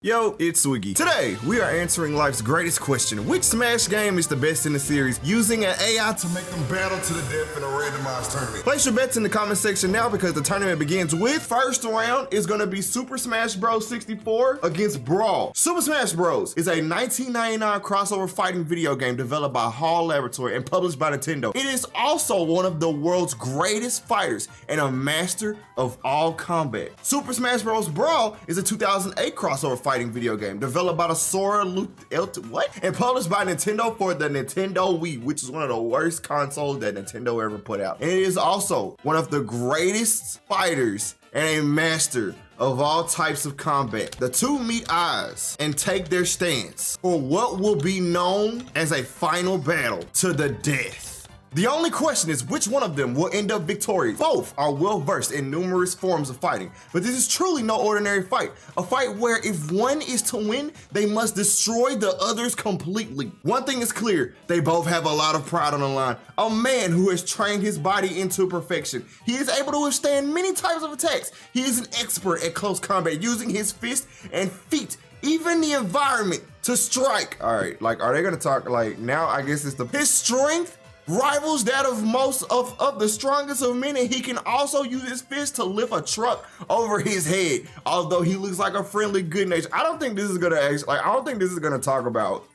Yo, it's Swiggy. Today, we are answering life's greatest question. Which Smash game is the best in the series, using an AI to make them battle to the death in a randomized tournament? Place your bets in the comment section now because the tournament begins with first round is gonna be Super Smash Bros. 64 against Brawl. Super Smash Bros. is a 1999 crossover fighting video game developed by Hall Laboratory and published by Nintendo. It is also one of the world's greatest fighters and a master of all combat. Super Smash Bros. Brawl is a 2008 crossover fighting video game developed by the Sora and published by Nintendo for the Nintendo Wii, which is one of the worst consoles that Nintendo ever put out. And it is also one of the greatest fighters and a master of all types of combat. The two meet eyes and take their stance for what will be known as a final battle to the death. The only question is which one of them will end up victorious. Both are well versed in numerous forms of fighting, but this is truly no ordinary fight. A fight where if one is to win, they must destroy the others completely. One thing is clear, they both have a lot of pride on the line. A man who has trained his body into perfection. He is able to withstand many types of attacks. He is an expert at close combat, using his fists and feet, even the environment, to strike. All right, like, are they gonna talk like now? I guess it's his strength rivals that of most of the strongest of men, and he can also use his fist to lift a truck over his head. Although he looks like a friendly, good nature. I don't think this is gonna talk about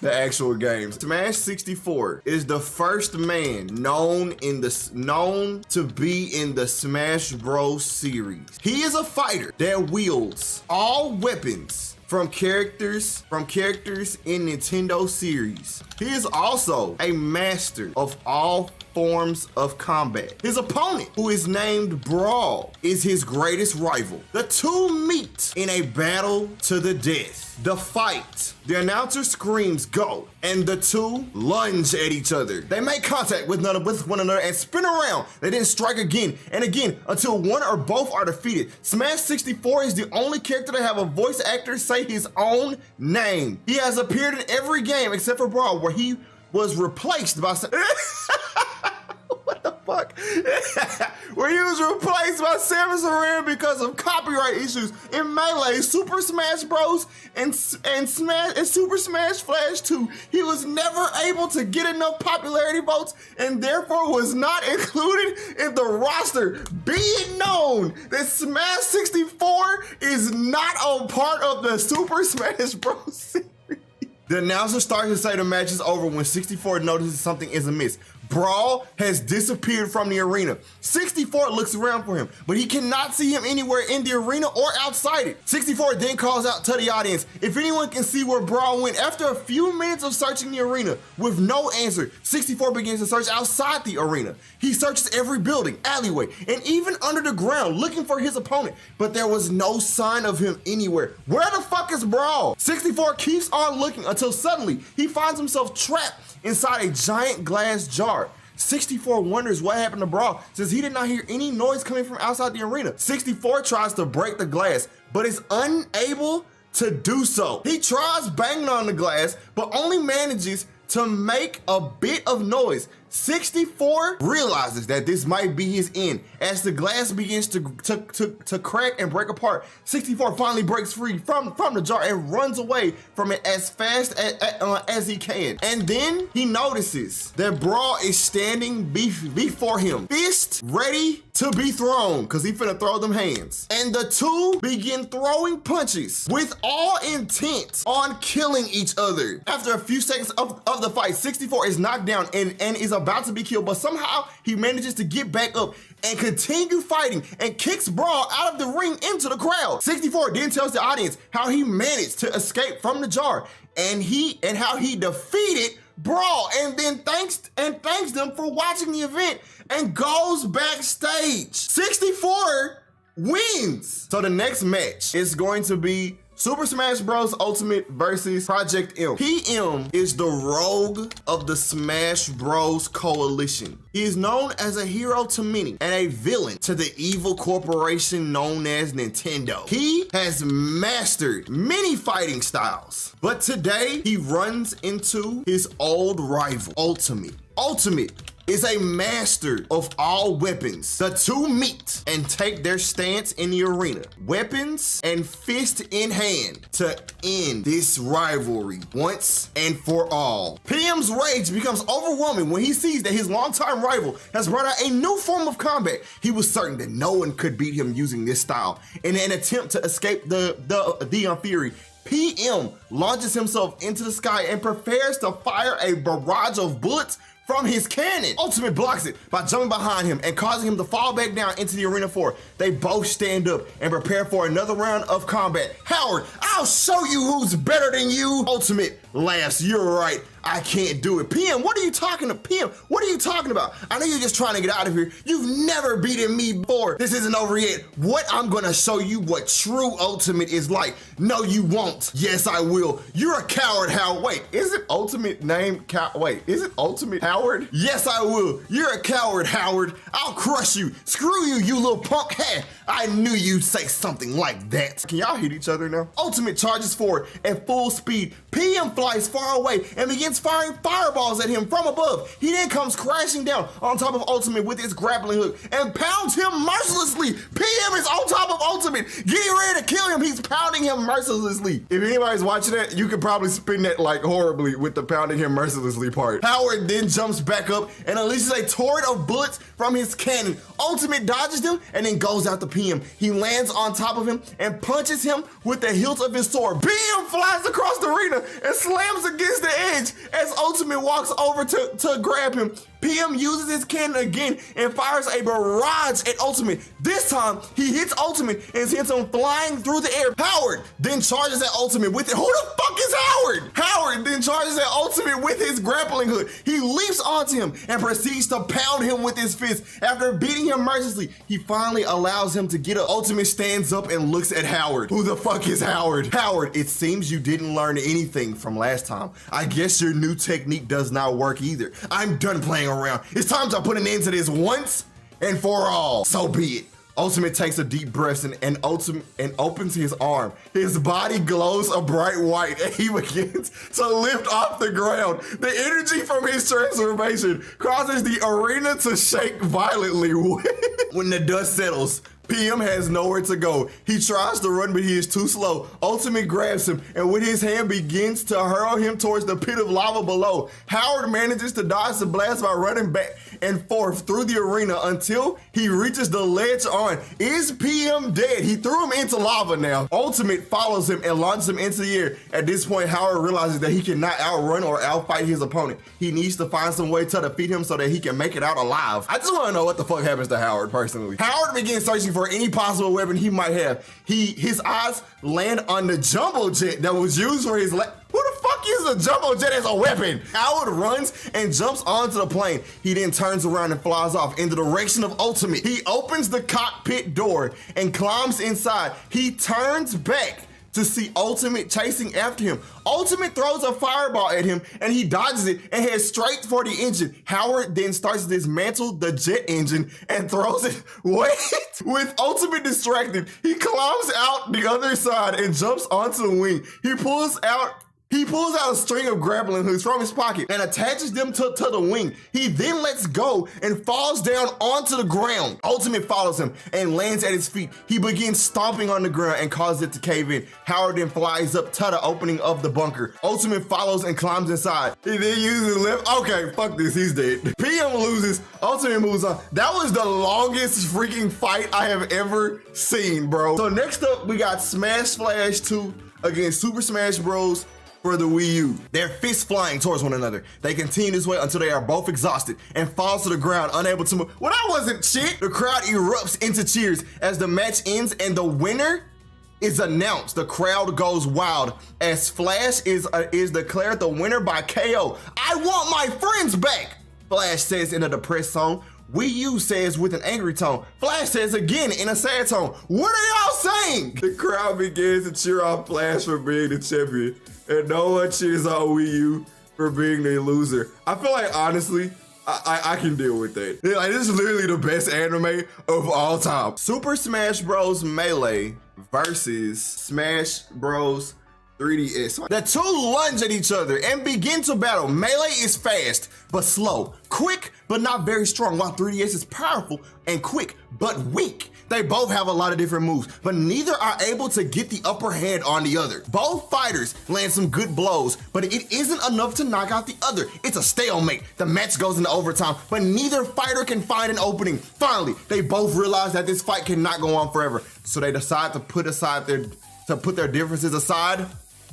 the actual game. Smash 64 is the first man known to be in the Smash Bros. Series. He is a fighter that wields all weapons from characters in Nintendo series. He is also a master of all forms of combat. His opponent, who is named Brawl, is his greatest rival. The two meet in a battle to the death. The fight. The announcer screams go, and the two lunge at each other. They make contact with one another and spin around. They then strike again and again until one or both are defeated. Smash 64 is the only character to have a voice actor say his own name. He has appeared in every game except for Brawl, where he was replaced by what the fuck? Where he was replaced by Samus Aran because of copyright issues. In Melee, Super Smash Bros. and Super Smash Flash 2, he was never able to get enough popularity votes and therefore was not included in the roster. Be it known that Smash 64 is not a part of the Super Smash Bros. series. The announcer starts to say the match is over when 64 notices something is amiss. Brawl has disappeared from the arena. 64 looks around for him, but he cannot see him anywhere in the arena or outside it. 64 then calls out to the audience if anyone can see where Brawl went. After a few minutes of searching the arena with no answer, 64 begins to search outside the arena. He searches every building, alleyway, and even under the ground looking for his opponent, but there was no sign of him anywhere. Where the fuck is Brawl? 64 keeps on looking until suddenly he finds himself trapped inside a giant glass jar. 64 wonders what happened to Brawl since he did not hear any noise coming from outside the arena. 64 tries to break the glass, but is unable to do so. He tries banging on the glass, but only manages to make a bit of noise. 64 realizes that this might be his end. As the glass begins to crack and break apart, 64 finally breaks free from the jar and runs away from it as fast as he can. And then he notices that Brawl is standing before him, fist ready to be thrown, because he finna throw them hands. And the two begin throwing punches with all intent on killing each other. After a few seconds of the fight, 64 is knocked down and is about to be killed, but somehow he manages to get back up and continue fighting and kicks Brawl out of the ring into the crowd. 64 then tells the audience how he managed to escape from the jar and how he defeated Brawl, and then thanks them for watching the event and goes backstage. 64 wins. So the next match is going to be Super Smash Bros. Ultimate versus Project M. PM is the rogue of the Smash Bros. Coalition. He is known as a hero to many and a villain to the evil corporation known as Nintendo. He has mastered many fighting styles, but today he runs into his old rival, Ultimate. Ultimate is a master of all weapons. The two meet and take their stance in the arena, weapons and fist in hand, to end this rivalry once and for all. PM's rage becomes overwhelming when he sees that his longtime rival has brought out a new form of combat. He was certain that no one could beat him using this style. In an attempt to escape the Fury, PM launches himself into the sky and prepares to fire a barrage of bullets from his cannon. Ultimate blocks it by jumping behind him and causing him to fall back down into the arena floor. They both stand up and prepare for another round of combat. Howard, I'll show you who's better than you. Ultimate laughs, you're right, I can't do it. PM, what are you talking about? PM, what are you talking about? I know you're just trying to get out of here. You've never beaten me before. This isn't over yet. What? I'm gonna show you what true Ultimate is like. No, you won't. Yes, I will. You're a coward, Howard. Wait, is it Ultimate name? Wait, is it Ultimate Howard? Yes, I will. You're a coward, Howard. I'll crush you. Screw you, you little punk. Hey, I knew you'd say something like that. Can y'all hit each other now? Ultimate charges forward at full speed. PM flies far away and begins firing fireballs at him from above. He then comes crashing down on top of Ultimate with his grappling hook and pounds him mercilessly. PM is on top of Ultimate, getting ready to kill him. He's pounding him mercilessly. If anybody's watching that, you could probably spin that like horribly with the pounding him mercilessly part. Howard then jumps back up and unleashes a torrent of bullets from his cannon. Ultimate dodges them and then goes out to PM. He lands on top of him and punches him with the hilt of his sword. PM flies across the arena and slams against the edge as Ultimate walks over to grab him. PM uses his cannon again and fires a barrage at Ultimate. This time, he hits Ultimate and sends him flying through the air. Howard then charges at Ultimate with it. Who the fuck is Howard? Howard then charges at Ultimate with his grappling hook. He leaps onto him and proceeds to pound him with his fist. After beating him mercilessly, he finally allows him to get up. Ultimate stands up and looks at Howard. Who the fuck is Howard? Howard, it seems you didn't learn anything from last time. I guess your new technique does not work either. I'm done playing around. It's time to put an end to this once and for all. So be it. Ultimate takes a deep breath and opens his arm. His body glows a bright white and he begins to lift off the ground. The energy from his transformation causes the arena to shake violently. When the dust settles, PM has nowhere to go. He tries to run, but he is too slow. Ultimate grabs him and with his hand begins to hurl him towards the pit of lava below. Howard manages to dodge the blast by running back and forth through the arena until he reaches the ledge on. Is PM dead? He threw him into lava now. Ultimate follows him and launches him into the air. At this point, Howard realizes that he cannot outrun or outfight his opponent. He needs to find some way to defeat him so that he can make it out alive. I just want to know what the fuck happens to Howard personally. Howard begins searching for any possible weapon he might have. His eyes land on the jumbo jet that was used for his Who the fuck uses a jumbo jet as a weapon? Howard runs and jumps onto the plane. He then turns around and flies off in the direction of Ultimate. He opens the cockpit door and climbs inside. He turns back to see Ultimate chasing after him. Ultimate throws a fireball at him and he dodges it and heads straight for the engine. Howard then starts to dismantle the jet engine and throws it. Wait, with Ultimate distracted, he climbs out the other side and jumps onto the wing. He pulls out a string of grappling hooks from his pocket and attaches them to the wing. He then lets go and falls down onto the ground. Ultimate follows him and lands at his feet. He begins stomping on the ground and causes it to cave in. Howard then flies up to the opening of the bunker. Ultimate follows and climbs inside. He then uses left. Okay, fuck this, he's dead. PM loses. Ultimate moves on. That was the longest freaking fight I have ever seen, bro. So next up, we got Smash Flash 2 against Super Smash Bros. For the Wii U. Their fists flying towards one another. They continue this way until they are both exhausted and falls to the ground, unable to move. Well, that wasn't shit. The crowd erupts into cheers as the match ends and the winner is announced. The crowd goes wild as Flash is declared the winner by KO. I want my friends back, Flash says in a depressed tone. Wii U says with an angry tone. Flash says again in a sad tone. What are y'all saying? The crowd begins to cheer on Flash for being the champion, and no one cheers on Wii U for being the loser. I feel like, honestly, I can deal with that. Like, this is literally the best anime of all time. Super Smash Bros. Melee versus Smash Bros. 3DS. The two lunge at each other and begin to battle. Melee is fast but slow, quick but not very strong, while 3DS is powerful and quick but weak. They both have a lot of different moves, but neither are able to get the upper hand on the other. Both fighters land some good blows, but it isn't enough to knock out the other. It's a stalemate. The match goes into overtime, but neither fighter can find an opening. Finally, they both realize that this fight cannot go on forever, so they decide to put their differences aside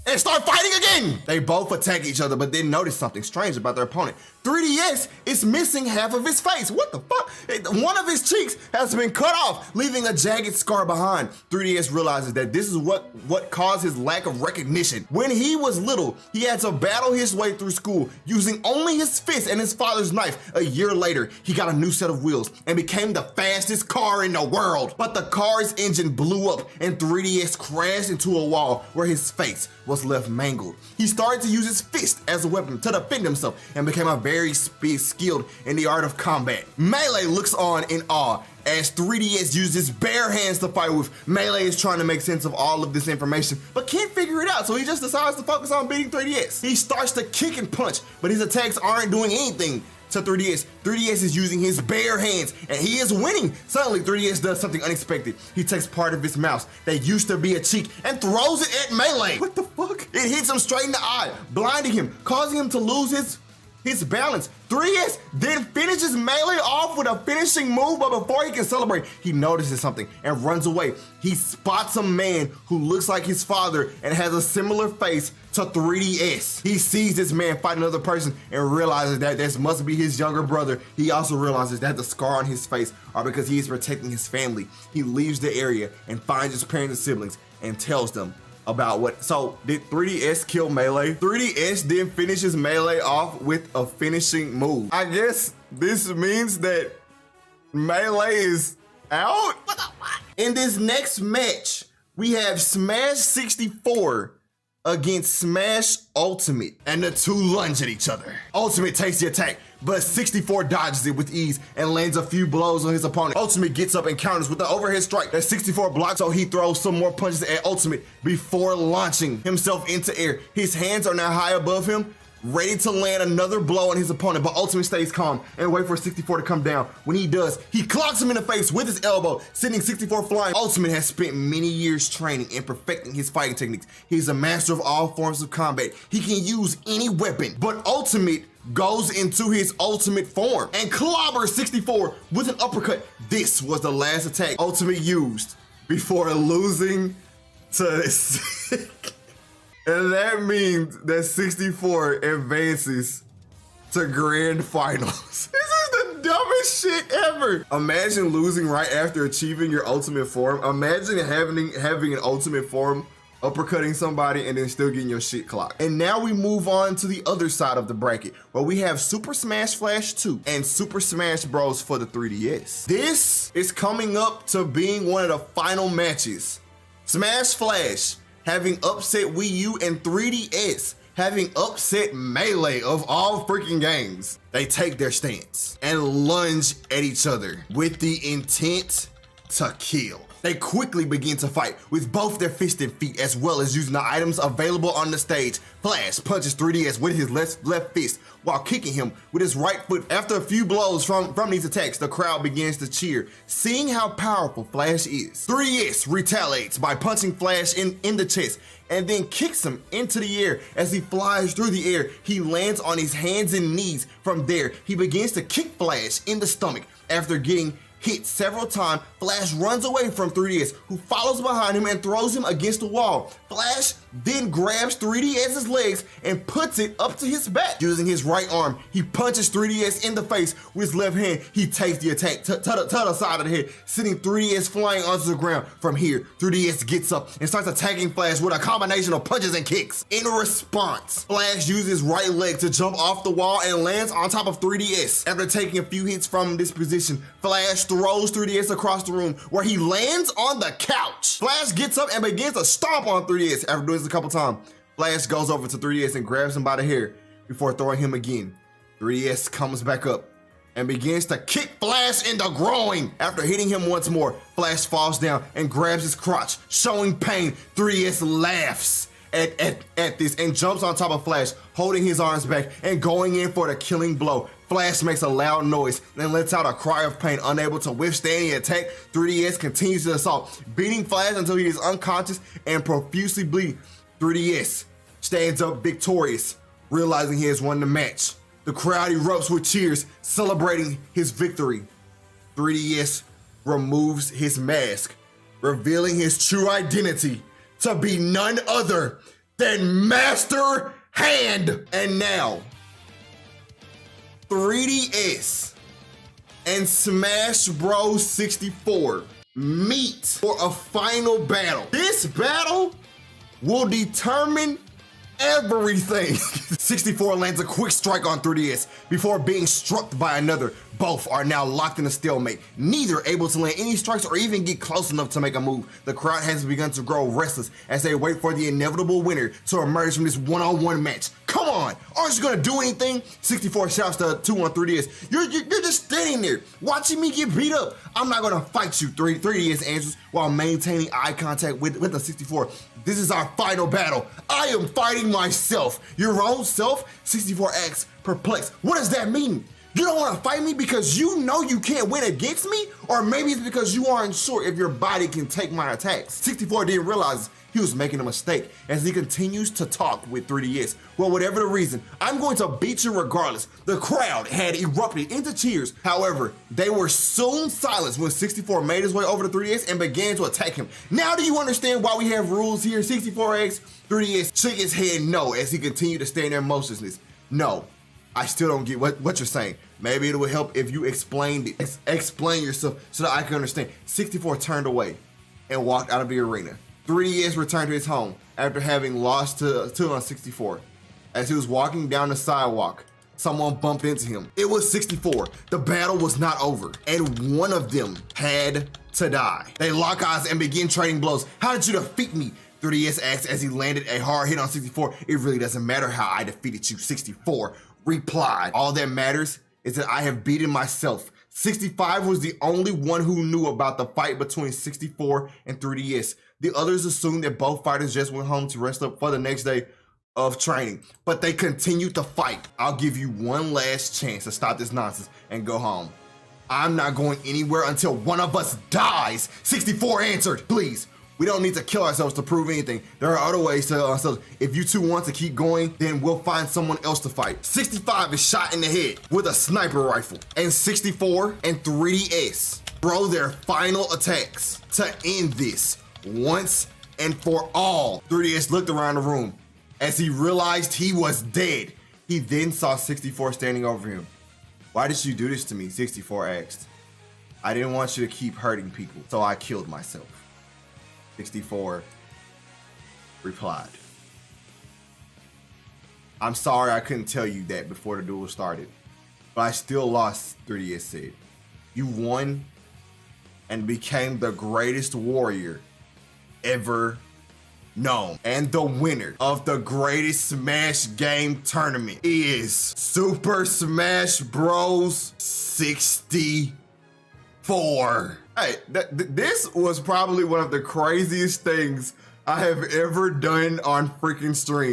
and start fighting again. They both attack each other, but then notice something strange about their opponent. 3DS is missing half of his face. What the fuck? One of his cheeks has been cut off, leaving a jagged scar behind. 3DS realizes that this is what caused his lack of recognition. When he was little, he had to battle his way through school using only his fist and his father's knife. A year later, he got a new set of wheels and became the fastest car in the world. But the car's engine blew up and 3DS crashed into a wall where his face was left mangled. He started to use his fist as a weapon to defend himself and became very skilled in the art of combat. Melee looks on in awe as 3DS uses his bare hands to fight with. Melee is trying to make sense of all of this information, but can't figure it out, so he just decides to focus on beating 3DS. He starts to kick and punch, but his attacks aren't doing anything to 3DS. 3DS is using his bare hands, and he is winning. Suddenly, 3DS does something unexpected. He takes part of his mouse that used to be a cheek and throws it at Melee. What the fuck? It hits him straight in the eye, blinding him, causing him to lose his balance. 3DS then finishes Melee off with a finishing move, but before he can celebrate, he notices something and runs away. He spots a man who looks like his father and has a similar face to 3DS. He sees this man fight another person and realizes that this must be his younger brother. He also realizes that the scar on his face are because he is protecting his family. He leaves the area and finds his parents and siblings and tells them about what. So did 3DS kill Melee? 3DS then finishes Melee off with a finishing move. I guess this means that Melee is out. In this next match, we have Smash 64 against Smash Ultimate, and the two lunge at each other. Ultimate takes the attack, but 64 dodges it with ease and lands a few blows on his opponent. Ultimate gets up and counters with an overhead strike that 64 blocks, so he throws some more punches at Ultimate before launching himself into air. His hands are now high above him, ready to land another blow on his opponent, but Ultimate stays calm and wait for 64 to come down. When he does, he clocks him in the face with his elbow, sending 64 flying. Ultimate has spent many years training and perfecting his fighting techniques. He's a master of all forms of combat. He can use any weapon, but Ultimate goes into his ultimate form and clobbers 64 with an uppercut. This was the last attack Ultimate used before losing to and that means that 64 advances to grand finals. This is the dumbest shit ever. Imagine losing right after achieving your ultimate form. Imagine having an ultimate form, uppercutting somebody, and then still getting your shit clocked. And now we move on to the other side of the bracket, where we have Super Smash Flash 2 and Super Smash Bros. For the 3DS. This is coming up to being one of the final matches. Smash Flash having upset Wii U and 3DS, having upset Melee of all freaking games. They take their stance and lunge at each other with the intent to kill. They quickly begin to fight with both their fists and feet, as well as using the items available on the stage. Flash punches 3DS with his left fist while kicking him with his right foot. After a few blows from these attacks, the crowd begins to cheer, seeing how powerful Flash is. 3DS retaliates by punching Flash in the chest and then kicks him into the air. As he flies through the air, he lands on his hands and knees. From there, he begins to kick Flash in the stomach. After getting hit several times, Flash runs away from 3DS, who follows behind him and throws him against the wall. Flash then grabs 3DS's legs and puts it up to his back. Using his right arm, he punches 3DS in the face with his left hand. He takes the attack to the side of the head, sending 3DS flying onto the ground. From here, 3DS gets up and starts attacking Flash with a combination of punches and kicks. In response, Flash uses his right leg to jump off the wall and lands on top of 3DS. After taking a few hits from this position, Flash throws 3DS across the room where he lands on the couch. Flash gets up and begins to stomp on 3DS. After doing this a couple times, Flash goes over to 3DS and grabs him by the hair before throwing him again. 3DS comes back up and begins to kick Flash in the groin. After hitting him once more, Flash falls down and grabs his crotch, showing pain. 3DS laughs at this and jumps on top of Flash, holding his arms back and going in for the killing blow. Flash makes a loud noise, then lets out a cry of pain. Unable to withstand the attack, 3DS continues the assault, beating Flash until he is unconscious and profusely bleeding. 3DS stands up victorious, realizing he has won the match. The crowd erupts with cheers, celebrating his victory. 3DS removes his mask, revealing his true identity to be none other than Master Hand. And now, 3DS and Smash Bros. 64 meet for a final battle. This battle will determine everything. 64 lands a quick strike on 3DS before being struck by another. Both are now locked in a stalemate, neither able to land any strikes or even get close enough to make a move. The crowd has begun to grow restless as they wait for the inevitable winner to emerge from this one-on-one match. Come on, aren't you gonna do anything? 64 shouts to 2 on 3DS. You're just standing there watching me get beat up. I'm not gonna fight you, 3DS answers while maintaining eye contact with the 64. This is our final battle. I am fighting myself. Your own self? 64 acts perplexed. What does that mean? You don't want to fight me because you know you can't win against me? Or maybe it's because you aren't sure if your body can take my attacks. 64 didn't realize he was making a mistake as he continues to talk with 3DS. Well, whatever the reason, I'm going to beat you regardless. The crowd had erupted into cheers. However, they were soon silenced when 64 made his way over to 3DS and began to attack him. Now do you understand why we have rules here, 64X? 3DS shook his head no as he continued to stand there motionless. No. I still don't get what you're saying. Maybe it would help if you explain yourself so that I can understand. 64 turned away and walked out of the arena. 3DS returned to his home after having lost to 64. As he was walking down the sidewalk, someone bumped into him. It was 64. The battle was not over, and one of them had to die. They lock eyes and begin trading blows. How did you defeat me? 3DS asked as he landed a hard hit on 64. It really doesn't matter how I defeated you, 64 replied. All that matters is that I have beaten myself. 65 was the only one who knew about the fight between 64 and 3DS. The others assumed that both fighters just went home to rest up for the next day of training, but they continued to fight. I'll give you one last chance to stop this nonsense and go home. I'm not going anywhere until one of us dies, 64 answered. Please, we don't need to kill ourselves to prove anything. There are other ways to ourselves. If you two want to keep going, then we'll find someone else to fight. 65 is shot in the head with a sniper rifle, and 64 and 3DS throw their final attacks to end this once and for all. 3DS looked around the room as he realized he was dead. He then saw 64 standing over him. Why did you do this to me? 64 asked. I didn't want you to keep hurting people, so I killed myself. 64 replied. I'm sorry I couldn't tell you that before the duel started, but I still lost, 3DS said. You won and became the greatest warrior ever known. And the winner of the greatest Smash game tournament is Super Smash Bros. 64. Hey, this was probably one of the craziest things I have ever done on freaking stream.